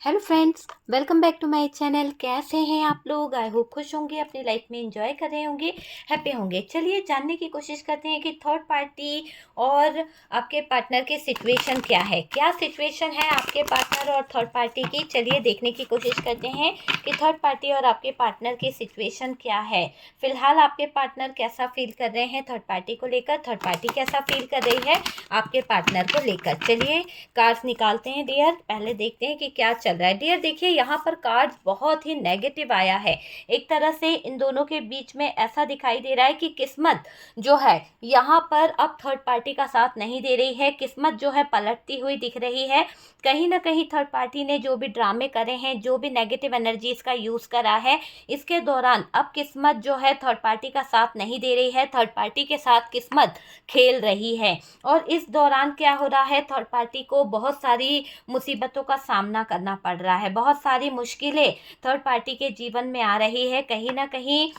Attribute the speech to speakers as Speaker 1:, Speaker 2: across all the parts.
Speaker 1: Hello friends, welcome back to my channel. कैसे हैं आप लोग? आई होप खुश होंगे, अपनी लाइफ में एंजॉय कर रहे होंगे, हैप्पी होंगे। चलिए जानने की कोशिश करते हैं कि थर्ड पार्टी और आपके पार्टनर की सिचुएशन क्या है। क्या सिचुएशन है आपके पार्टनर और थर्ड पार्टी की? चलिए देखने की कोशिश करते हैं कि थर्ड पार्टी और आपके पार्टनर की सिचुएशन क्या है। फिलहाल आपके पार्टनर कैसा फील कर रहे हैं थर्ड पार्टी को लेकर, थर्ड पार्टी कैसा फील कर रही है आपके पार्टनर को लेकर। चलिए कार्ड्स निकालते हैं डियर, पहले देखते हैं कि क्या चल रहा है। डियर देखिए, यहाँ पर कार्ड्स बहुत ही नेगेटिव आया है। एक तरह से इन दोनों के बीच में ऐसा दिखाई दे रहा है कि किस्मत जो है यहाँ पर अब थर्ड पार्टी का साथ नहीं दे रही है। किस्मत जो है पलटती हुई दिख रही है। कहीं ना कहीं थर्ड पार्टी ने जो भी ड्रामे करे हैं, जो भी नेगेटिव एनर्जीज का यूज करा है, इसके दौरान अब किस्मत जो है थर्ड पार्टी का साथ नहीं दे रही है। थर्ड पार्टी के साथ किस्मत खेल रही है और इस दौरान क्या हो रहा है, थर्ड पार्टी को बहुत सारी मुसीबतों का सामना करना पड़ रहा है। बहुत सारी मुश्किलें थर्ड पार्टी के जीवन में आ रही है। कहीं ना कहीं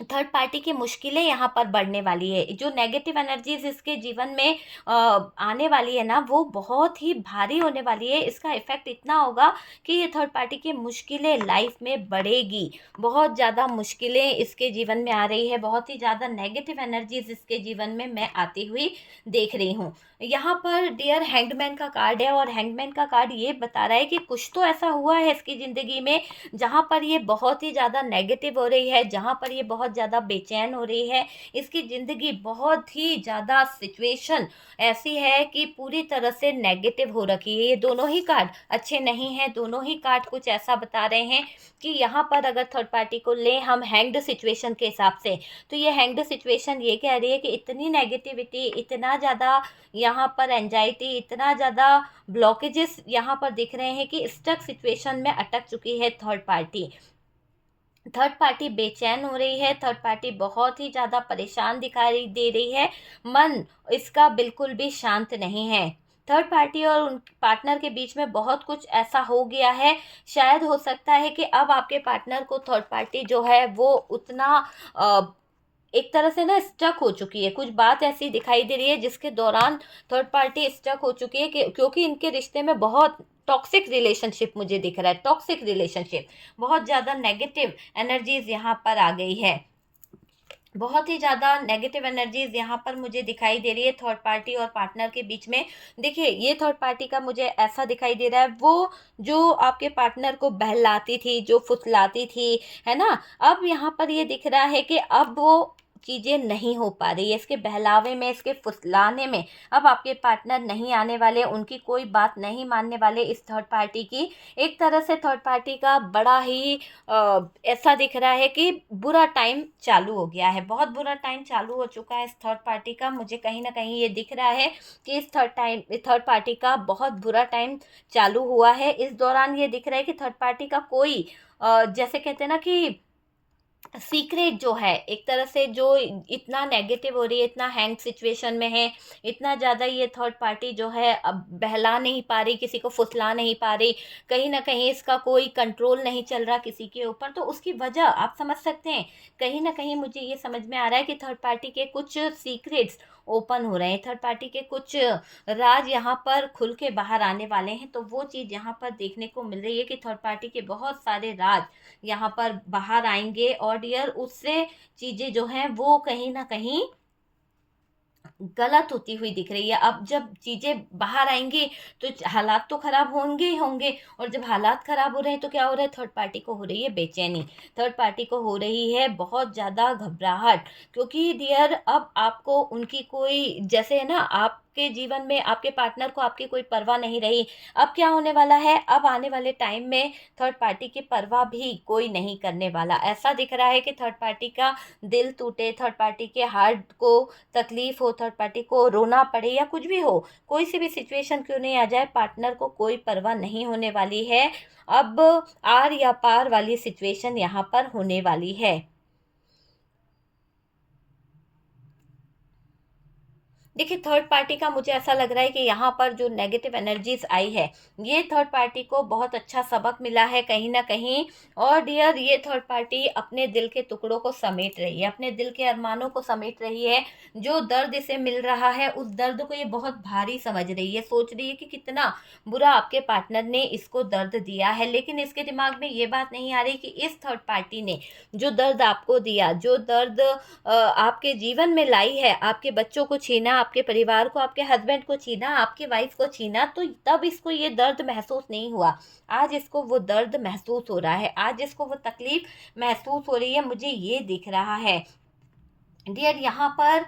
Speaker 1: थर्ड पार्टी की मुश्किलें यहाँ पर बढ़ने वाली है। जो नेगेटिव एनर्जीज इसके जीवन में आने वाली है ना, वो बहुत ही भारी होने वाली है। इसका इफेक्ट इतना होगा कि ये थर्ड पार्टी की मुश्किलें लाइफ में बढ़ेगी। बहुत ज़्यादा मुश्किलें इसके जीवन में आ रही है। बहुत ही ज़्यादा नेगेटिव एनर्जीज इसके जीवन में मैं आती हुई देख रही हूँ। यहाँ पर डियर हैंगमैन का कार्ड है और हैंगमैन का कार्ड ये बता रहा है कि कुछ तो ऐसा हुआ है इसकी ज़िंदगी में जहाँ पर ये बहुत ही ज़्यादा नेगेटिव हो रही है, जहाँ पर ये बहुत ज़्यादा बेचैन हो रही है। इसकी ज़िंदगी बहुत ही ज़्यादा सिचुएशन ऐसी है कि पूरी तरह से नेगेटिव हो रखी है। ये दोनों ही कार्ड अच्छे नहीं हैं। दोनों ही कार्ड कुछ ऐसा बता रहे हैं कि यहाँ पर अगर थर्ड पार्टी को ले हम हैंग्ड सिचुएशन के हिसाब से, तो ये हैंग्ड सिचुएशन ये कह रही है कि इतनी नेगेटिविटी, इतना ज़्यादा यहाँ पर एंजाइटी, इतना ज़्यादा ब्लॉकेजेस यहाँ पर दिख रहे हैं कि स्टक सिचुएशन में अटक चुकी है थर्ड पार्टी। थर्ड पार्टी बेचैन हो रही है। थर्ड पार्टी बहुत ही ज़्यादा परेशान दिखाई दे रही है। मन इसका बिल्कुल भी शांत नहीं है। थर्ड पार्टी और उन पार्टनर के बीच में बहुत कुछ ऐसा हो गया है। शायद हो सकता है कि अब आपके पार्टनर को थर्ड पार्टी जो है वो उतना एक तरह से ना स्टक हो चुकी है। कुछ बात ऐसी दिखाई दे रही है जिसके दौरान थर्ड पार्टी स्टक हो चुकी है कि क्योंकि इनके रिश्ते में बहुत टॉक्सिक रिलेशनशिप मुझे दिख रहा है। टॉक्सिक रिलेशनशिप, बहुत ज़्यादा नेगेटिव एनर्जीज यहाँ पर आ गई है। बहुत ही ज़्यादा नेगेटिव एनर्जीज यहाँ पर मुझे दिखाई दे रही है थर्ड पार्टी और पार्टनर के बीच में। देखिए, ये थर्ड पार्टी का मुझे ऐसा दिखाई दे रहा है, वो जो आपके पार्टनर को बहलाती थी, जो फुसलाती थी, है ना, अब यहाँ पर ये दिख रहा है कि अब वो चीज़ें नहीं हो पा रही है। इसके बहलावे में, इसके फुसलाने में अब आपके पार्टनर नहीं आने वाले, उनकी कोई बात नहीं मानने वाले इस थर्ड पार्टी की। एक तरह से थर्ड पार्टी का बड़ा ही ऐसा दिख रहा है कि बुरा टाइम चालू हो गया है। बहुत बुरा टाइम चालू हो चुका है इस थर्ड पार्टी का। मुझे कहीं ना कहीं ये दिख रहा है कि इस थर्ड पार्टी का बहुत बुरा टाइम चालू हुआ है। इस दौरान ये दिख रहा है कि थर्ड पार्टी का कोई जैसे कहते हैं ना कि सीक्रेट जो है, एक तरह से जो इतना नेगेटिव हो रही है, इतना हैंग सिचुएशन में है, इतना ज़्यादा ये थर्ड पार्टी जो है अब बहला नहीं पा रही, किसी को फुसला नहीं पा रही, कहीं ना कहीं इसका कोई कंट्रोल नहीं चल रहा किसी के ऊपर। तो उसकी वजह आप समझ सकते हैं। कहीं ना कहीं मुझे ये समझ में आ रहा है कि थर्ड पार्टी के कुछ सीक्रेट्स ओपन हो रहे हैं। थर्ड पार्टी के कुछ राज यहाँ पर खुल के बाहर आने वाले हैं। तो वो चीज़ यहाँ पर देखने को मिल रही है कि थर्ड पार्टी के बहुत सारे राज यहाँ पर बाहर आएंगे और डियर उससे चीज़ें जो हैं वो कहीं ना कहीं गलत होती हुई दिख रही है। अब जब चीज़ें बाहर आएंगी तो हालात तो खराब होंगे ही होंगे, और जब हालात खराब हो रहे हैं तो क्या हो रहा है, थर्ड पार्टी को हो रही है बेचैनी, थर्ड पार्टी को हो रही है बहुत ज़्यादा घबराहट। क्योंकि डियर अब आपको उनकी कोई, जैसे है ना, आपके जीवन में आपके पार्टनर को आपकी कोई परवाह नहीं रही। अब क्या होने वाला है, अब आने वाले टाइम में थर्ड पार्टी की परवाह भी कोई नहीं करने वाला। ऐसा दिख रहा है कि थर्ड पार्टी का दिल टूटे, थर्ड पार्टी के हार्ट को तकलीफ हो, थर्ड पार्टी को रोना पड़े या कुछ भी हो, कोई सी भी सिचुएशन क्यों नहीं आ जाए, पार्टनर को कोई परवाह नहीं होने वाली है। अब आर या पार वाली सिचुएशन यहाँ पर होने वाली है। देखिए, थर्ड पार्टी का मुझे ऐसा लग रहा है कि यहाँ पर जो नेगेटिव एनर्जीज आई है, ये थर्ड पार्टी को बहुत अच्छा सबक मिला है कहीं ना कहीं। और डियर, ये थर्ड पार्टी अपने दिल के टुकड़ों को समेट रही है, अपने दिल के अरमानों को समेट रही है। जो दर्द इसे मिल रहा है, उस दर्द को ये बहुत भारी समझ रही है, सोच रही है कि कितना बुरा आपके पार्टनर ने इसको दर्द दिया है। लेकिन इसके दिमाग में ये बात नहीं आ रही कि इस थर्ड पार्टी ने जो दर्द आपको दिया, जो दर्द आपके जीवन में लाई है, आपके बच्चों को छीना, आपके परिवार को, आपके हस्बैंड को छीना, आपकी वाइफ को छीना, तो तब इसको ये दर्द महसूस नहीं हुआ। आज इसको वो दर्द महसूस हो रहा है, आज इसको वो तकलीफ महसूस हो रही है, मुझे ये दिख रहा है। डियर, यहाँ पर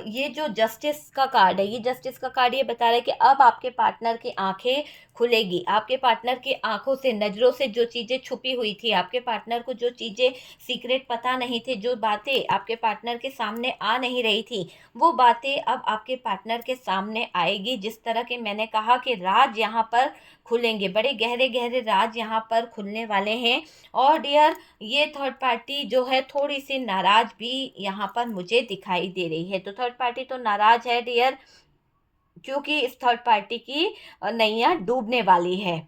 Speaker 1: ये जो जस्टिस का कार्ड है, ये जस्टिस का कार्ड ये बता रहा है कि अब आपके पार्टनर की आंखें खुलेगी। आपके पार्टनर की आंखों से, नज़रों से जो चीज़ें छुपी हुई थी, आपके पार्टनर को जो चीज़ें सीक्रेट पता नहीं थी, जो बातें आपके पार्टनर के सामने आ नहीं रही थी, वो बातें अब आपके पार्टनर के सामने आएगी। जिस तरह के मैंने कहा कि राज यहाँ पर खुलेंगे, बड़े गहरे गहरे राज यहाँ पर खुलने वाले हैं। और डियर, ये थर्ड पार्टी जो है थोड़ी सी नाराज भी यहाँ पर मुझे दिखाई दे रही है। तो थर्ड पार्टी तो नाराज है डियर, क्योंकि इस थर्ड पार्टी की नैया डूबने वाली है।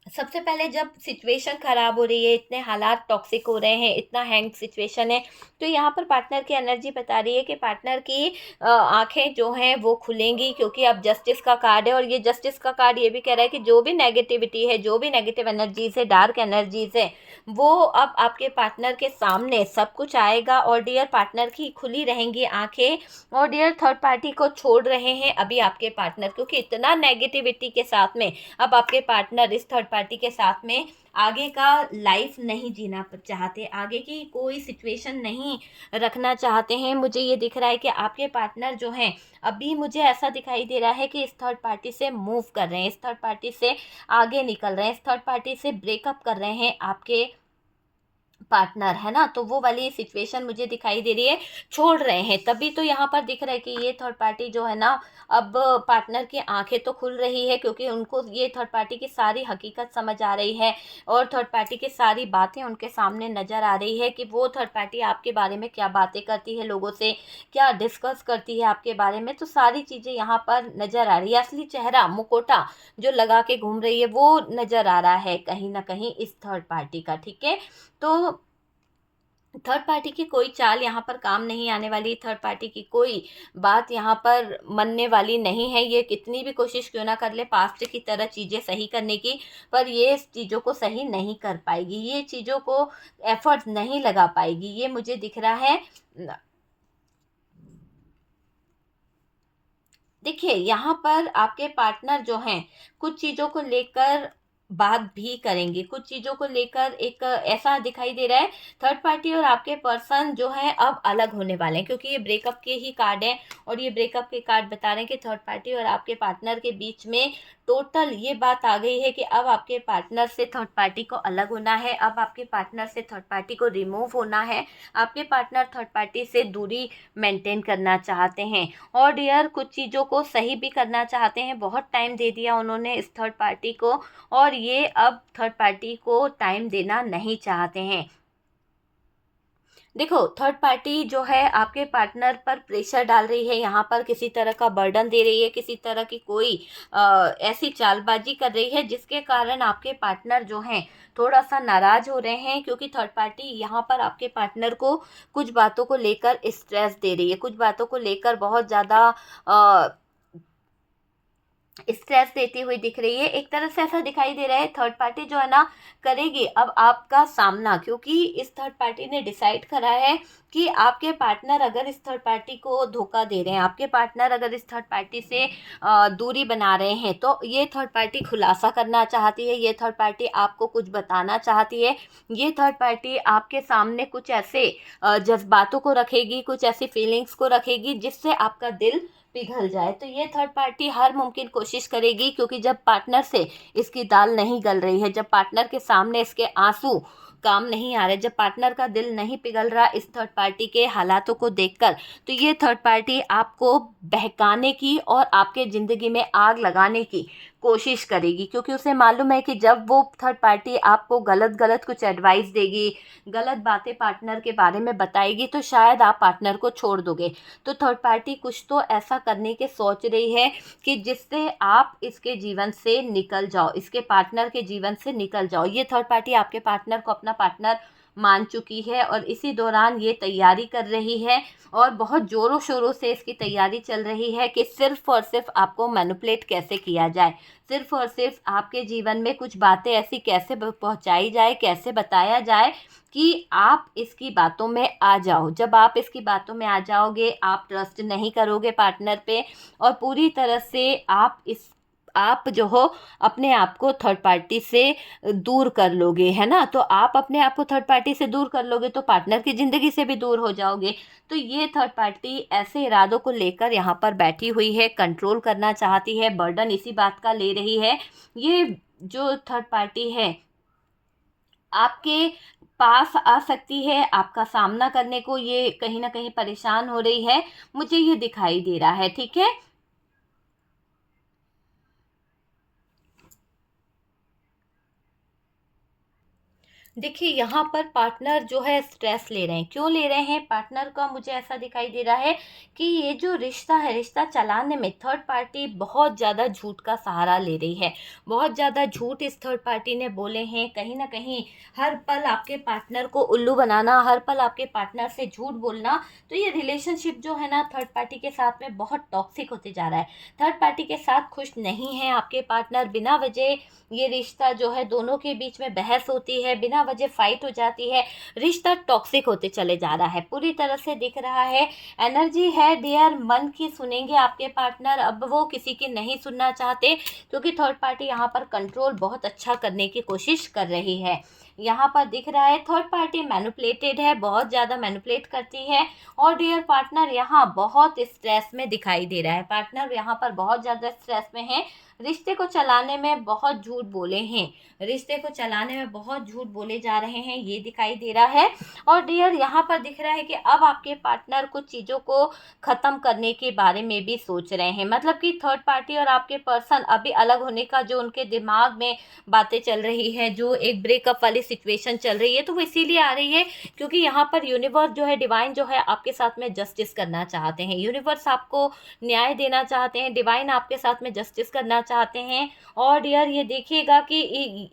Speaker 1: सबसे पहले जब सिचुएशन ख़राब हो रही है, इतने हालात टॉक्सिक हो रहे हैं, इतना हैंग सिचुएशन है, तो यहाँ पर पार्टनर की एनर्जी बता रही है कि पार्टनर की आंखें जो हैं वो खुलेंगी, क्योंकि अब जस्टिस का कार्ड है। और ये जस्टिस का कार्ड ये भी कह रहा है कि जो भी नेगेटिविटी है, जो भी नेगेटिव एनर्जीज है, डार्क एनर्जीज है, वो अब आपके पार्टनर के सामने सब कुछ आएगा। और डियर, पार्टनर की खुली रहेंगी आंखें। और डियर, थर्ड पार्टी को छोड़ रहे हैं अभी आपके पार्टनर, क्योंकि इतना नेगेटिविटी के साथ में अब आपके पार्टनर इस थर्ड पार्टी के साथ में आगे का लाइफ नहीं जीना चाहते, आगे की कोई सिचुएशन नहीं रखना चाहते हैं। मुझे ये दिख रहा है कि आपके पार्टनर जो हैं, अभी मुझे ऐसा दिखाई दे रहा है कि इस थर्ड पार्टी से मूव कर रहे हैं, इस थर्ड पार्टी से आगे निकल रहे हैं, इस थर्ड पार्टी से ब्रेकअप कर रहे हैं आपके पार्टनर, है ना। तो वो वाली सिचुएशन मुझे दिखाई दे रही है, छोड़ रहे हैं। तभी तो यहाँ पर दिख रहा है कि ये थर्ड पार्टी जो है ना, अब पार्टनर की आंखें तो खुल रही है, क्योंकि उनको ये थर्ड पार्टी की सारी हकीकत समझ आ रही है, और थर्ड पार्टी की सारी बातें उनके सामने नज़र आ रही है कि वो थर्ड पार्टी आपके बारे में क्या बातें करती है, लोगों से क्या डिस्कस करती है आपके बारे में। तो सारी चीज़ें यहाँ पर नज़र आ रही है। असली चेहरा, मुखौटा जो लगा के घूम रही है, वो नज़र आ रहा है कहीं ना कहीं इस थर्ड पार्टी का, ठीक है। तो थर्ड पार्टी की कोई चाल यहाँ पर काम नहीं आने वाली, थर्ड पार्टी की कोई बात यहाँ पर मनने वाली नहीं है। ये कितनी भी कोशिश क्यों ना कर ले पास्ट की तरह चीज़ें सही करने की, पर ये इस चीज़ों को सही नहीं कर पाएगी, ये चीज़ों को एफर्ट्स नहीं लगा पाएगी, ये मुझे दिख रहा है। देखिए, यहाँ पर आपके पार्टनर जो हैं, कुछ चीज़ों को लेकर बात भी करेंगे, कुछ चीज़ों को लेकर एक ऐसा दिखाई दे रहा है, थर्ड पार्टी और आपके पर्सन जो है अब अलग होने वाले हैं, क्योंकि ये ब्रेकअप के ही कार्ड हैं। और ये ब्रेकअप के कार्ड बता रहे हैं कि थर्ड पार्टी और आपके पार्टनर के बीच में टोटल ये बात आ गई है कि अब आपके पार्टनर से थर्ड पार्टी को अलग होना है, अब आपके पार्टनर से थर्ड पार्टी को रिमूव होना है, आपके पार्टनर थर्ड पार्टी से दूरी मेंटेन करना चाहते हैं। और डियर, कुछ चीज़ों को सही भी करना चाहते हैं, बहुत टाइम दे दिया उन्होंने इस थर्ड पार्टी को, और ये अब थर्ड पार्टी को टाइम देना नहीं चाहते हैं। देखो, थर्ड पार्टी जो है आपके पार्टनर पर प्रेशर डाल रही है, यहाँ पर किसी तरह का बर्डन दे रही है, किसी तरह की कोई ऐसी चालबाजी कर रही है जिसके कारण आपके पार्टनर जो हैं थोड़ा सा नाराज हो रहे हैं, क्योंकि थर्ड पार्टी यहाँ पर आपके पार्टनर को कुछ बातों को लेकर स्ट्रेस दे रही है, कुछ बातों को लेकर बहुत ज़्यादा स्ट्रेस देती हुई दिख रही है। एक तरह से ऐसा दिखाई दे रहा है थर्ड पार्टी जो है ना, करेगी अब आपका सामना, क्योंकि इस थर्ड पार्टी ने डिसाइड करा है कि आपके पार्टनर अगर इस थर्ड पार्टी को धोखा दे रहे हैं, आपके पार्टनर अगर इस थर्ड पार्टी से दूरी बना रहे हैं, तो ये थर्ड पार्टी खुलासा करना चाहती है, ये थर्ड पार्टी आपको कुछ बताना चाहती है, ये थर्ड पार्टी आपके सामने कुछ ऐसे जज्बातों को रखेगी, कुछ ऐसी फीलिंग्स को रखेगी जिससे आपका दिल पिघल जाए। तो ये थर्ड पार्टी हर मुमकिन कोशिश करेगी, क्योंकि जब पार्टनर से इसकी दाल नहीं गल रही है, जब पार्टनर के सामने इसके आंसू काम नहीं आ रहे, जब पार्टनर का दिल नहीं पिघल रहा इस थर्ड पार्टी के हालातों को देखकर, तो ये थर्ड पार्टी आपको बहकाने की और आपके ज़िंदगी में आग लगाने की कोशिश करेगी, क्योंकि उसे मालूम है कि जब वो थर्ड पार्टी आपको गलत गलत कुछ एडवाइस देगी, गलत बातें पार्टनर के बारे में बताएगी, तो शायद आप पार्टनर को छोड़ दोगे। तो थर्ड पार्टी कुछ तो ऐसा करने के सोच रही है कि जिससे आप इसके जीवन से निकल जाओ, इसके पार्टनर के जीवन से निकल जाओ। ये थर्ड पार्टी आपके पार्टनर को अपना पार्टनर मान चुकी है और इसी दौरान ये तैयारी कर रही है और बहुत ज़ोरों शोरों से इसकी तैयारी चल रही है कि सिर्फ़ और सिर्फ आपको मैनिपुलेट कैसे किया जाए, सिर्फ़ और सिर्फ आपके जीवन में कुछ बातें ऐसी कैसे पहुंचाई जाए, कैसे बताया जाए कि आप इसकी बातों में आ जाओ। जब आप इसकी बातों में आ जाओगे, आप ट्रस्ट नहीं करोगे पार्टनर पे और पूरी तरह से आप जो हो अपने आप को थर्ड पार्टी से दूर कर लोगे, है ना। तो आप अपने आप को थर्ड पार्टी से दूर कर लोगे तो पार्टनर की ज़िंदगी से भी दूर हो जाओगे। तो ये थर्ड पार्टी ऐसे इरादों को लेकर यहाँ पर बैठी हुई है, कंट्रोल करना चाहती है, बर्डन इसी बात का ले रही है। ये जो थर्ड पार्टी है आपके पास आ सकती है, आपका सामना करने को ये कहीं ना कहीं परेशान हो रही है, मुझे ये दिखाई दे रहा है, ठीक है। देखिए यहाँ पर पार्टनर जो है स्ट्रेस ले रहे हैं। क्यों ले रहे हैं पार्टनर का, मुझे ऐसा दिखाई दे रहा है कि ये जो रिश्ता है, रिश्ता चलाने में थर्ड पार्टी बहुत ज़्यादा झूठ का सहारा ले रही है। बहुत ज़्यादा झूठ इस थर्ड पार्टी ने बोले हैं। कहीं ना कहीं हर पल आपके पार्टनर को उल्लू बनाना, हर पल आपके पार्टनर से झूठ बोलना। तो ये रिलेशनशिप जो है ना थर्ड पार्टी के साथ में बहुत टॉक्सिक होते जा रहा है। थर्ड पार्टी के साथ खुश नहीं है आपके पार्टनर। बिना वजह ये रिश्ता जो है दोनों के बीच में बहस होती है, बिना वजह फाइट हो जाती है, रिश्ता टॉक्सिक होते चले जा रहा है, पूरी तरह से दिख रहा है। एनर्जी है डियर, मन की सुनेंगे आपके पार्टनर, अब वो किसी की नहीं सुनना चाहते, क्योंकि थर्ड पार्टी यहाँ पर कंट्रोल बहुत अच्छा करने की कोशिश कर रही है। यहाँ पर दिख रहा है थर्ड पार्टी मैनिपुलेटेड है, बहुत ज़्यादा मैनिपुलेट करती है। और डियर पार्टनर यहाँ बहुत स्ट्रेस में दिखाई दे रहा है। पार्टनर यहाँ पर बहुत ज़्यादा स्ट्रेस में है। रिश्ते को चलाने में बहुत झूठ बोले हैं, रिश्ते को चलाने में बहुत झूठ बोले जा रहे हैं, ये दिखाई दे रहा है। और डियर यहाँ पर दिख रहा है कि अब आपके पार्टनर कुछ चीज़ों को ख़त्म करने के बारे में भी सोच रहे हैं। मतलब कि थर्ड पार्टी और आपके पर्सन अभी अलग होने का जो उनके दिमाग में बातें चल रही है, जो एक ब्रेकअप वाली सिचुएशन चल रही है, तो वो इसीलिए आ रही है क्योंकि यहाँ पर यूनिवर्स जो है, डिवाइन जो है आपके साथ में जस्टिस करना चाहते हैं। यूनिवर्स आपको न्याय देना चाहते हैं, डिवाइन आपके साथ में जस्टिस करना चाहते हैं। और डियर ये देखिएगा कि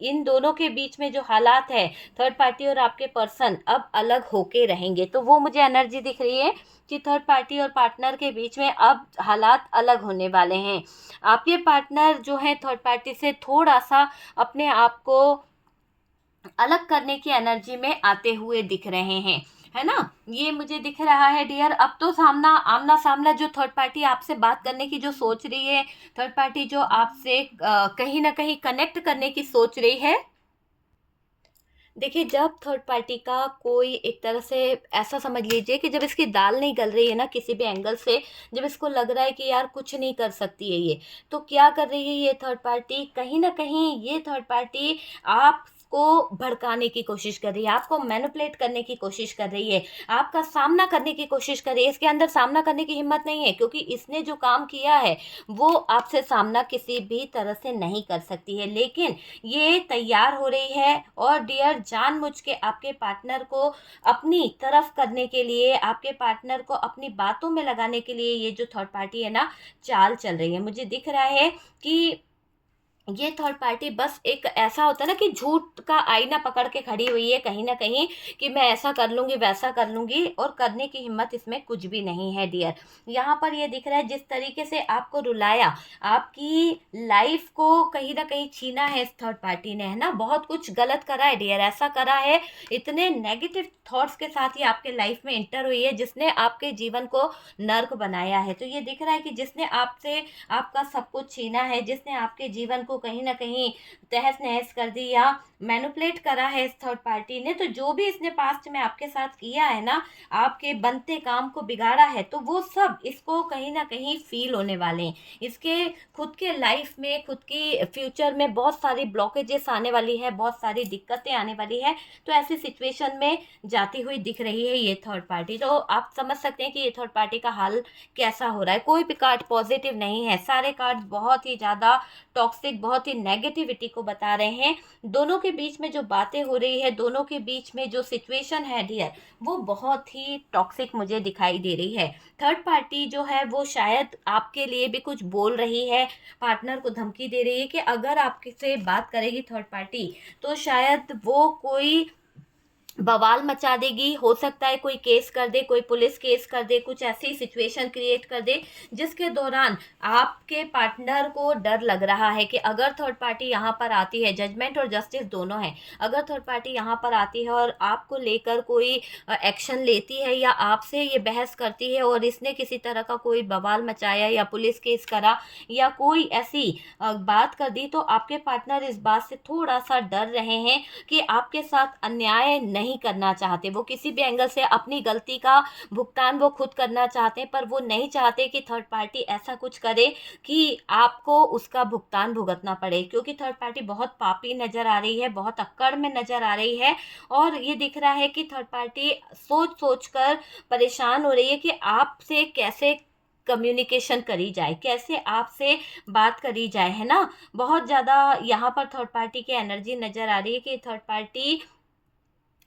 Speaker 1: इन दोनों के बीच में जो हालात है, थर्ड पार्टी और आपके पर्सन अब अलग होके रहेंगे। तो वो मुझे एनर्जी दिख रही है कि थर्ड पार्टी और पार्टनर के बीच में अब हालात अलग होने वाले हैं। आपके पार्टनर जो है थर्ड पार्टी से थोड़ा सा अपने आप को अलग करने की एनर्जी में आते हुए दिख रहे हैं, है ना। ये मुझे दिख रहा है डियर। अब तो आमना सामना जो थर्ड पार्टी आपसे बात करने की जो सोच रही है, थर्ड पार्टी जो आपसे कहीं ना कहीं कनेक्ट करने की सोच रही है। देखिए जब थर्ड पार्टी का कोई एक तरह से ऐसा समझ लीजिए कि जब इसकी दाल नहीं गल रही है ना किसी भी एंगल से, जब इसको लग रहा है कि यार कुछ नहीं कर सकती है ये, तो क्या कर रही है ये थर्ड पार्टी, कहीं ना कहीं ये थर्ड पार्टी आपको भड़काने की कोशिश कर रही है, आपको मैनिपुलेट करने की कोशिश कर रही है, आपका सामना करने की कोशिश कर रही है। इसके अंदर सामना करने की हिम्मत नहीं है, क्योंकि इसने जो काम किया है वो आपसे सामना किसी भी तरह से नहीं कर सकती है। लेकिन ये तैयार हो रही है और डियर जानबूझ के आपके पार्टनर को अपनी तरफ करने के लिए, आपके पार्टनर को अपनी बातों में लगाने के लिए ये जो थर्ड पार्टी है ना चाल चल रही है। मुझे दिख रहा है कि ये थर्ड पार्टी बस एक ऐसा होता है ना कि झूठ का आईना पकड़ के खड़ी हुई है कहीं ना कहीं, कि मैं ऐसा कर लूँगी वैसा कर लूँगी, और करने की हिम्मत इसमें कुछ भी नहीं है डियर। यहाँ पर ये दिख रहा है जिस तरीके से आपको रुलाया, आपकी लाइफ को कहीं ना कहीं छीना है इस थर्ड पार्टी ने, है ना। बहुत कुछ गलत करा है डियर, ऐसा करा है, इतने नेगेटिव थॉट्स के साथ ही आपके लाइफ में एंटर हुई है जिसने आपके जीवन को नर्क बनाया है। तो ये दिख रहा है कि जिसने आपसे आपका सब कुछ छीना है, जिसने आपके जीवन को को कहीं ना कहीं तहस नहस कर दी या मैनिपुलेट करा है इस थर्ड पार्टी ने, तो जो भी इसने पास्ट में आपके साथ किया है ना, आपके बनते काम को बिगाड़ा है, तो वो सब इसको कहीं ना कहीं फील होने वाले हैं। इसके खुद के लाइफ में, खुद की फ्यूचर में बहुत सारी ब्लॉकेजेस आने वाली है, बहुत सारी दिक्कतें आने वाली है। तो ऐसी सिचुएशन में जाती हुई दिख रही है ये थर्ड पार्टी। तो आप समझ सकते हैं कि ये थर्ड पार्टी का हाल कैसा हो रहा है। कोई भी कार्ड पॉजिटिव नहीं है, सारे कार्ड बहुत ही ज़्यादा टॉक्सिक, बहुत ही नेगेटिविटी को बता रहे हैं। दोनों के बीच में जो बातें हो रही है, दोनों के बीच में जो सिचुएशन है डियर, वो बहुत ही टॉक्सिक मुझे दिखाई दे रही है। थर्ड पार्टी जो है वो शायद आपके लिए भी कुछ बोल रही है, पार्टनर को धमकी दे रही है कि अगर आपसे बात करेगी थर्ड पार्टी तो शायद वो कोई बवाल मचा देगी। हो सकता है कोई केस कर दे, कोई पुलिस केस कर दे, कुछ ऐसी सिचुएशन क्रिएट कर दे जिसके दौरान आपके पार्टनर को डर लग रहा है कि अगर थर्ड पार्टी यहाँ पर आती है, जजमेंट और जस्टिस दोनों है, अगर थर्ड पार्टी यहाँ पर आती है और आपको लेकर कोई एक्शन लेती है या आपसे ये बहस करती है और इसने किसी तरह का कोई बवाल मचाया या पुलिस केस करा या कोई ऐसी बात कर दी, तो आपके पार्टनर इस बात से थोड़ा सा डर रहे हैं कि आपके साथ अन्याय नहीं करना चाहते। वो किसी भी एंगल से अपनी गलती का भुगतान वो खुद करना चाहते हैं, पर वो नहीं चाहते कि थर्ड पार्टी ऐसा कुछ करे कि आपको उसका भुगतान भुगतना पड़े, क्योंकि थर्ड पार्टी बहुत पापी नजर आ रही है, बहुत अक्कड़ में नजर आ रही है। और ये दिख रहा है कि थर्ड पार्टी सोच सोच कर परेशान हो रही है कि आपसे कैसे कम्युनिकेशन करी जाए, कैसे आपसे बात करी जाए, है ना। बहुत ज़्यादा यहाँ पर थर्ड पार्टी की एनर्जी नज़र आ रही है कि थर्ड पार्टी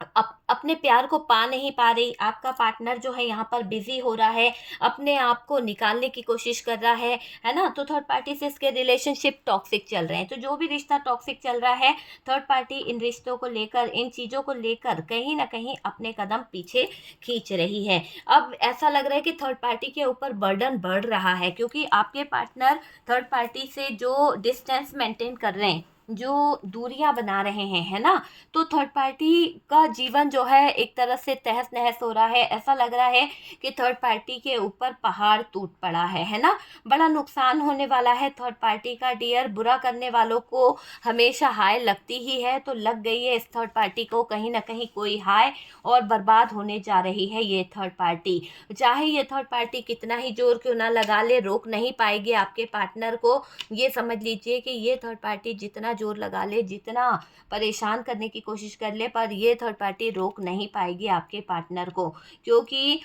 Speaker 1: अपने प्यार को पा नहीं पा रही। आपका पार्टनर जो है यहाँ पर बिजी हो रहा है, अपने आप को निकालने की कोशिश कर रहा है ना। तो थर्ड पार्टी से इसके रिलेशनशिप टॉक्सिक चल रहे हैं। तो जो भी रिश्ता टॉक्सिक चल रहा है, थर्ड पार्टी इन रिश्तों को लेकर, इन चीज़ों को लेकर कहीं ना कहीं अपने कदम पीछे खींच रही है। अब ऐसा लग रहा है कि थर्ड पार्टी के ऊपर बर्डन बढ़ रहा है, क्योंकि आपके पार्टनर थर्ड पार्टी से जो डिस्टेंस मेंटेन कर रहे हैं, जो दूरियां बना रहे हैं, है ना, तो थर्ड पार्टी का जीवन जो है एक तरह से तहस नहस हो रहा है। ऐसा लग रहा है कि थर्ड पार्टी के ऊपर पहाड़ टूट पड़ा है ना। बड़ा नुकसान होने वाला है थर्ड पार्टी का डियर। बुरा करने वालों को हमेशा हाय लगती ही है, तो लग गई है इस थर्ड पार्टी को कहीं ना कहीं कोई हाय, और बर्बाद होने जा रही है ये थर्ड पार्टी। चाहे ये थर्ड पार्टी कितना ही जोर क्यों ना लगा ले, रोक नहीं पाएगी आपके पार्टनर को। ये समझ लीजिए कि ये थर्ड पार्टी जितना जोर लगा ले, जितना परेशान करने की कोशिश कर ले, पर ये थर्ड पार्टी रोक नहीं पाएगी आपके पार्टनर को, क्योंकि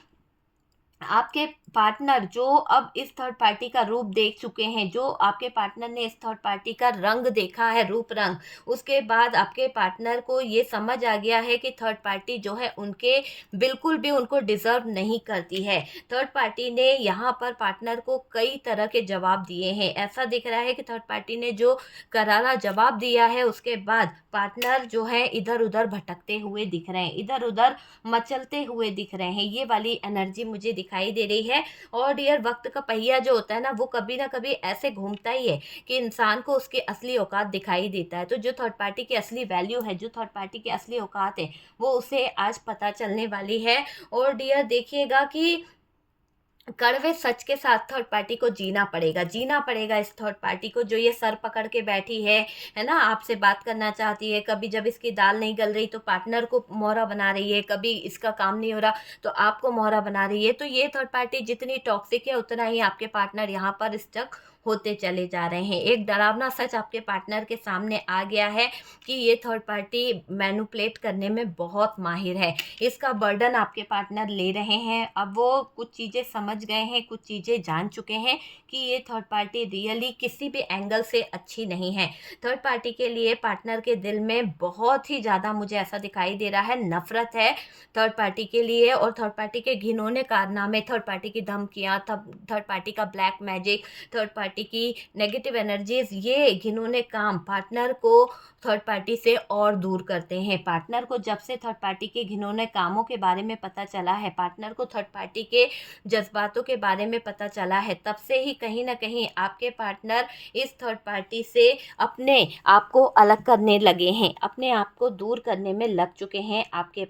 Speaker 1: आपके पार्टनर जो अब इस थर्ड पार्टी का रूप देख चुके हैं, जो आपके पार्टनर ने इस थर्ड पार्टी का रंग देखा है, रूप रंग, उसके बाद आपके पार्टनर को ये समझ आ गया है कि थर्ड पार्टी जो है उनके बिल्कुल भी उनको डिजर्व नहीं करती है। थर्ड पार्टी ने यहाँ पर पार्टनर को कई तरह के जवाब दिए हैं। ऐसा दिख रहा है कि थर्ड पार्टी ने जो करारा जवाब दिया है, उसके बाद पार्टनर जो है इधर उधर भटकते हुए दिख रहे हैं, इधर उधर मचलते हुए दिख रहे हैं। ये वाली एनर्जी मुझे दिखाई दे रही है। और डियर, वक्त का पहिया जो होता है ना, वो कभी ना कभी ऐसे घूमता ही है कि इंसान को उसकी असली औकात दिखाई देता है। तो जो थर्ड पार्टी की असली वैल्यू है, जो थर्ड पार्टी की असली औकात है, वो उसे आज पता चलने वाली है। और डियर देखिएगा कि कड़वे सच के साथ थर्ड पार्टी को जीना पड़ेगा, जीना पड़ेगा इस थर्ड पार्टी को, जो ये सर पकड़ के बैठी है ना, आपसे बात करना चाहती है। कभी जब इसकी दाल नहीं गल रही तो पार्टनर को मोहरा बना रही है, कभी इसका काम नहीं हो रहा तो आपको मोहरा बना रही है। तो ये थर्ड पार्टी जितनी टॉक्सिक है, उतना ही आपके पार्टनर यहाँ पर स्टक होते चले जा रहे हैं। एक डरावना सच आपके पार्टनर के सामने आ गया है कि ये थर्ड पार्टी मैनिपुलेट करने में बहुत माहिर है। इसका बर्डन आपके पार्टनर ले रहे हैं। अब वो कुछ चीज़ें समझ गए हैं, कुछ चीज़ें जान चुके हैं कि ये थर्ड पार्टी रियली किसी भी एंगल से अच्छी नहीं है। थर्ड पार्टी के लिए पार्टनर के दिल में बहुत ही ज़्यादा, मुझे ऐसा दिखाई दे रहा है, नफरत है थर्ड पार्टी के लिए। और थर्ड पार्टी के घिनौने कारनामे, थर्ड पार्टी की धमकियाँ, थर्ड पार्टी का ब्लैक मैजिक, थर्ड पार्टी की नेगेटिव एनर्जीज, ये घिनौने काम पार्टनर को थर्ड पार्टी से और दूर करते हैं। पार्टनर को जब से थर्ड पार्टी के घिनौने कामों के बारे में पता चला है, पार्टनर को थर्ड पार्टी के जज्बातों के बारे में पता चला है, तब से ही कहीं ना कहीं आपके पार्टनर इस थर्ड पार्टी से अपने आप को अलग करने लगे हैं, अपने आप को दूर करने में लग चुके हैं। आपके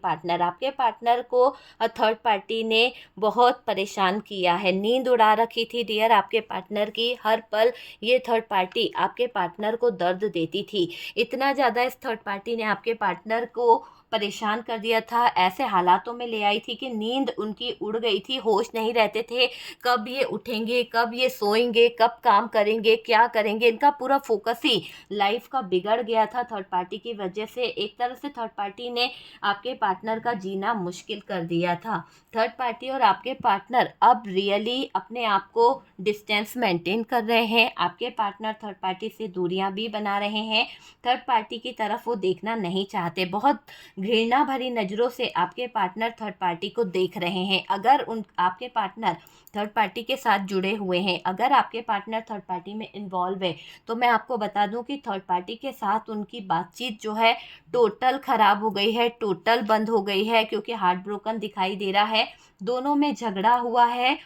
Speaker 1: पार्टनर को थर्ड पार्टी ने बहुत परेशान किया है, नींद उड़ा रखी थी डियर आपके पार्टनर की। हर हर पल ये थर्ड पार्टी आपके पार्टनर को दर्द देती थी। इतना ज़्यादा इस थर्ड पार्टी ने आपके पार्टनर को परेशान कर दिया था, ऐसे हालातों में ले आई थी कि नींद उनकी उड़ गई थी, होश नहीं रहते थे, कब ये उठेंगे, कब ये सोएंगे, कब काम करेंगे, क्या करेंगे, इनका पूरा फोकस ही लाइफ का बिगड़ गया था थर्ड पार्टी की वजह से। एक तरह से थर्ड पार्टी ने आपके पार्टनर का जीना मुश्किल कर दिया था। थर्ड पार्टी और आपके पार्टनर अब रियली अपने आप को डिस्टेंस मेंटेन कर रहे हैं। आपके पार्टनर थर्ड पार्टी से दूरियां भी बना रहे हैं, थर्ड पार्टी की तरफ वो देखना नहीं चाहते, बहुत घृणा भरी नज़रों से आपके पार्टनर थर्ड पार्टी को देख रहे हैं। अगर उन आपके पार्टनर थर्ड पार्टी के साथ जुड़े हुए हैं, अगर आपके पार्टनर थर्ड पार्टी में इन्वॉल्व है, तो मैं आपको बता दूं कि थर्ड पार्टी के साथ उनकी बातचीत जो है टोटल ख़राब हो गई है, टोटल बंद हो गई है, क्योंकि हार्ट ब्रोकन दिखाई दे रहा है। दोनों में झगड़ा हुआ है,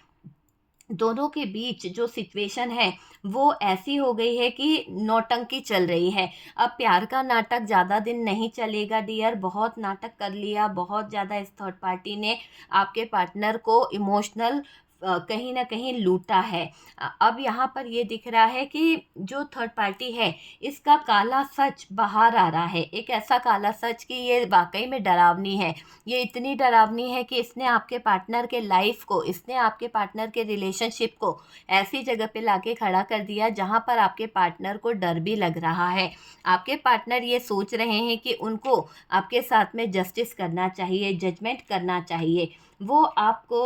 Speaker 1: दोनों के बीच जो सिचुएशन है वो ऐसी हो गई है कि नौटंकी चल रही है। अब प्यार का नाटक ज़्यादा दिन नहीं चलेगा डियर, बहुत नाटक कर लिया, बहुत ज़्यादा इस थर्ड पार्टी ने आपके पार्टनर को इमोशनल कहीं ना कहीं लूटा है। अब यहाँ पर ये दिख रहा है कि जो थर्ड पार्टी है इसका काला सच बाहर आ रहा है, एक ऐसा काला सच कि ये वाकई में डरावनी है। ये इतनी डरावनी है कि इसने आपके पार्टनर के लाइफ को, इसने आपके पार्टनर के रिलेशनशिप को ऐसी जगह पे लाके खड़ा कर दिया जहाँ पर आपके पार्टनर को डर भी लग रहा है। आपके पार्टनर ये सोच रहे हैं कि उनको आपके साथ में जस्टिस करना चाहिए, जजमेंट करना चाहिए। वो आपको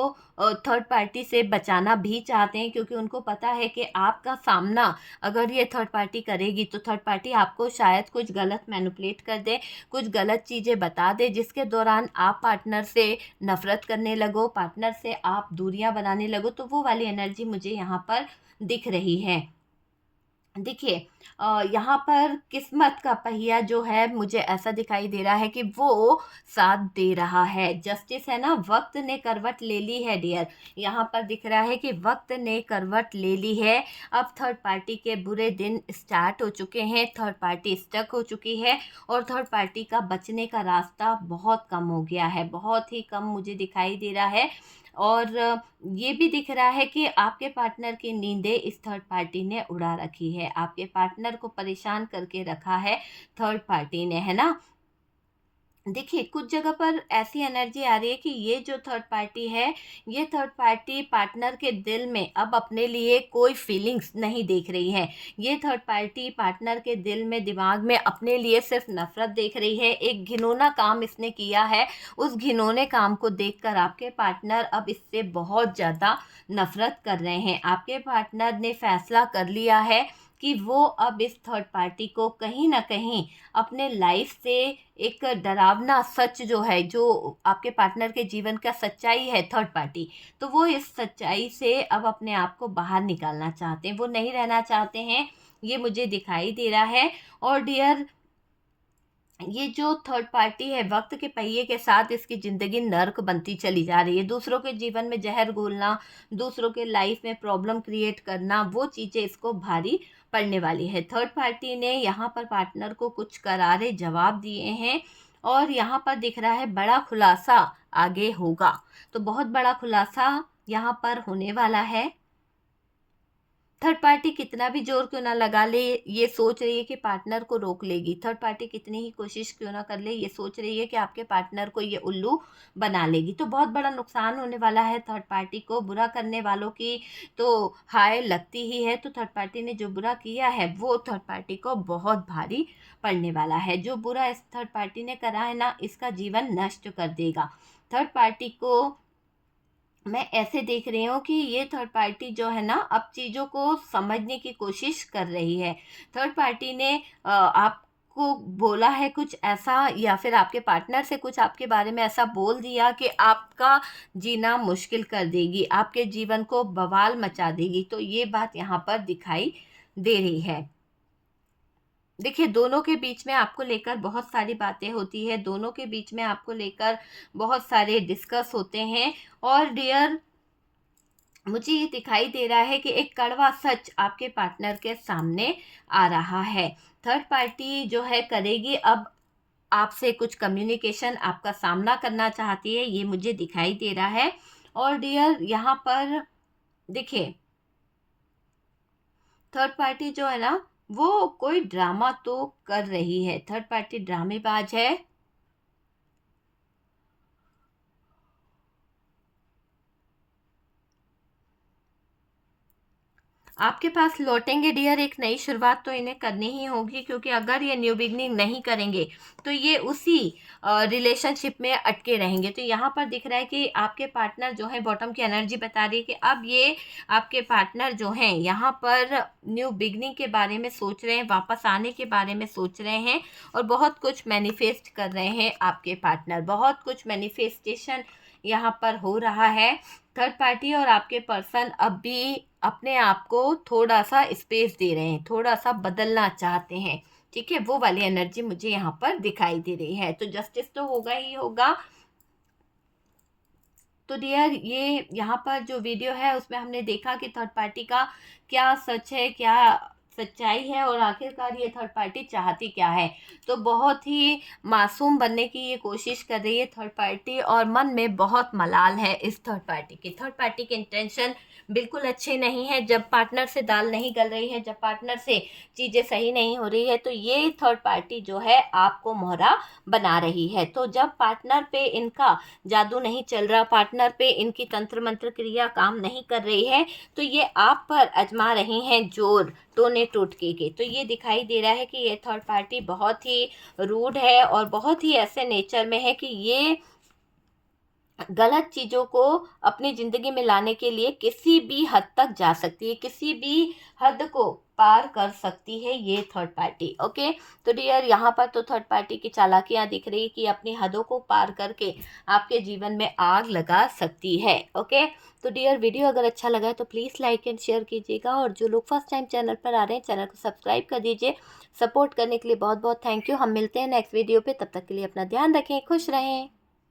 Speaker 1: थर्ड पार्टी से बचाना भी चाहते हैं, क्योंकि उनको पता है कि आपका सामना अगर ये थर्ड पार्टी करेगी तो थर्ड पार्टी आपको शायद कुछ गलत मैनिपुलेट कर दे, कुछ गलत चीज़ें बता दे, जिसके दौरान आप पार्टनर से नफ़रत करने लगो, पार्टनर से आप दूरियां बनाने लगो। तो वो वाली एनर्जी मुझे यहाँ पर दिख रही है। देखिए, यहाँ पर किस्मत का पहिया जो है मुझे ऐसा दिखाई दे रहा है कि वो साथ दे रहा है। जस्टिस है ना, वक्त ने करवट ले ली है डियर। यहाँ पर दिख रहा है कि वक्त ने करवट ले ली है। अब थर्ड पार्टी के बुरे दिन स्टार्ट हो चुके हैं, थर्ड पार्टी स्टक हो चुकी है और थर्ड पार्टी का बचने का रास्ता बहुत कम हो गया है, बहुत ही कम मुझे दिखाई दे रहा है। और ये भी दिख रहा है कि आपके पार्टनर की नींदें इस थर्ड पार्टी ने उड़ा रखी है, आपके पार्टनर को परेशान करके रखा है थर्ड पार्टी ने, है ना। देखिए, कुछ जगह पर ऐसी एनर्जी आ रही है कि ये जो थर्ड पार्टी है, ये थर्ड पार्टी पार्टनर के दिल में अब अपने लिए कोई फीलिंग्स नहीं देख रही है। ये थर्ड पार्टी पार्टनर के दिल में, दिमाग में अपने लिए सिर्फ नफरत देख रही है। एक घिनौना काम इसने किया है, उस घिनौने काम को देखकर आपके पार्टनर अब इससे बहुत ज़्यादा नफरत कर रहे हैं। आपके पार्टनर ने फैसला कर लिया है कि वो अब इस थर्ड पार्टी को कहीं ना कहीं अपने लाइफ से, एक डरावना सच जो है, जो आपके पार्टनर के जीवन का सच्चाई है थर्ड पार्टी, तो वो इस सच्चाई से अब अपने आप को बाहर निकालना चाहते हैं, वो नहीं रहना चाहते हैं, ये मुझे दिखाई दे रहा है। और डियर, ये जो थर्ड पार्टी है वक्त के पहिए के साथ इसकी ज़िंदगी नर्क बनती चली जा रही है। दूसरों के जीवन में जहर घोलना, दूसरों के लाइफ में प्रॉब्लम क्रिएट करना, वो चीज़ें इसको भारी पड़ने वाली है। थर्ड पार्टी ने यहाँ पर पार्टनर को कुछ करारे जवाब दिए हैं और यहाँ पर दिख रहा है बड़ा खुलासा आगे होगा। तो बहुत बड़ा खुलासा यहाँ पर होने वाला है। थर्ड पार्टी कितना भी जोर क्यों ना लगा ले, ये सोच रही है कि पार्टनर को रोक लेगी। थर्ड पार्टी कितनी ही कोशिश क्यों ना कर ले, ये सोच रही है कि आपके पार्टनर को ये उल्लू बना लेगी। तो बहुत बड़ा नुकसान होने वाला है थर्ड पार्टी को। बुरा करने वालों की तो हाय लगती ही है, तो थर्ड पार्टी ने जो बुरा किया है वो थर्ड पार्टी को बहुत भारी पड़ने वाला है। जो बुरा इस थर्ड पार्टी ने करा है ना, इसका जीवन नष्ट कर देगा। थर्ड पार्टी को मैं ऐसे देख रही हूँ कि ये थर्ड पार्टी जो है ना, अब चीज़ों को समझने की कोशिश कर रही है। थर्ड पार्टी ने आपको बोला है कुछ ऐसा, या फिर आपके पार्टनर से कुछ आपके बारे में ऐसा बोल दिया कि आपका जीना मुश्किल कर देगी, आपके जीवन को बवाल मचा देगी। तो ये बात यहाँ पर दिखाई दे रही है। देखिए, दोनों के बीच में आपको लेकर बहुत सारी बातें होती है, दोनों के बीच में आपको लेकर बहुत सारे डिस्कस होते हैं। और डियर, मुझे ये दिखाई दे रहा है कि एक कड़वा सच आपके पार्टनर के सामने आ रहा है। थर्ड पार्टी जो है करेगी अब आपसे कुछ कम्युनिकेशन, आपका सामना करना चाहती है, ये मुझे दिखाई दे रहा है। और डियर, यहाँ पर देखिए, थर्ड पार्टी जो है ना, वो कोई ड्रामा तो कर रही है, थर्ड पार्टी ड्रामेबाज है। आपके पास लौटेंगे डियर, एक नई शुरुआत तो इन्हें करनी ही होगी, क्योंकि अगर ये न्यू बिगनिंग नहीं करेंगे तो ये उसी रिलेशनशिप में अटके रहेंगे। तो यहाँ पर दिख रहा है कि आपके पार्टनर जो है, बॉटम की एनर्जी बता रही है कि अब ये आपके पार्टनर जो हैं यहाँ पर न्यू बिगनिंग के बारे में सोच रहे हैं, वापस आने के बारे में सोच रहे हैं, और बहुत कुछ मैनिफेस्ट कर रहे हैं आपके पार्टनर, बहुत कुछ मैनिफेस्टेशन यहाँ पर हो रहा है। थर्ड पार्टी और आपके पर्सन अब भी अपने आप को थोड़ा सा स्पेस दे रहे हैं, थोड़ा सा बदलना चाहते हैं, ठीक है, वो वाली एनर्जी मुझे यहाँ पर दिखाई दे रही है। तो जस्टिस तो होगा ही होगा। तो डियर, ये यहाँ पर जो वीडियो है उसमें हमने देखा कि थर्ड पार्टी का क्या सच है, क्या सच्चाई है, और आखिरकार ये थर्ड पार्टी चाहती क्या है। तो बहुत ही मासूम बनने की ये कोशिश कर रही है थर्ड पार्टी, और मन में बहुत मलाल है इस थर्ड पार्टी की। थर्ड पार्टी के इंटेंशन बिल्कुल अच्छे नहीं है। जब पार्टनर से दाल नहीं गल रही है, जब पार्टनर से चीज़ें सही नहीं हो रही है, तो ये थर्ड पार्टी जो है आपको मोहरा बना रही है। तो जब पार्टनर पे इनका जादू नहीं चल रहा, पार्टनर पे इनकी तंत्र मंत्र क्रिया काम नहीं कर रही है, तो ये आप पर आजमा रही हैं जोर, टोने टोटके के। तो ये दिखाई दे रहा है कि ये थर्ड पार्टी बहुत ही रूड है, और बहुत ही ऐसे नेचर में है कि ये गलत चीज़ों को अपनी ज़िंदगी में लाने के लिए किसी भी हद तक जा सकती है, किसी भी हद को पार कर सकती है ये थर्ड पार्टी। ओके, तो डियर, यहाँ पर तो थर्ड पार्टी की चालाकियाँ दिख रही कि अपनी हदों को पार करके आपके जीवन में आग लगा सकती है। ओके, तो डियर, वीडियो अगर अच्छा लगा है तो प्लीज़ लाइक एंड शेयर कीजिएगा, और जो लोग फर्स्ट टाइम चैनल पर आ रहे हैं चैनल को सब्सक्राइब कर दीजिए। सपोर्ट करने के लिए बहुत बहुत थैंक यू। हम मिलते हैं नेक्स्ट वीडियो पे, तब तक के लिए अपना ध्यान रखें, खुश रहें।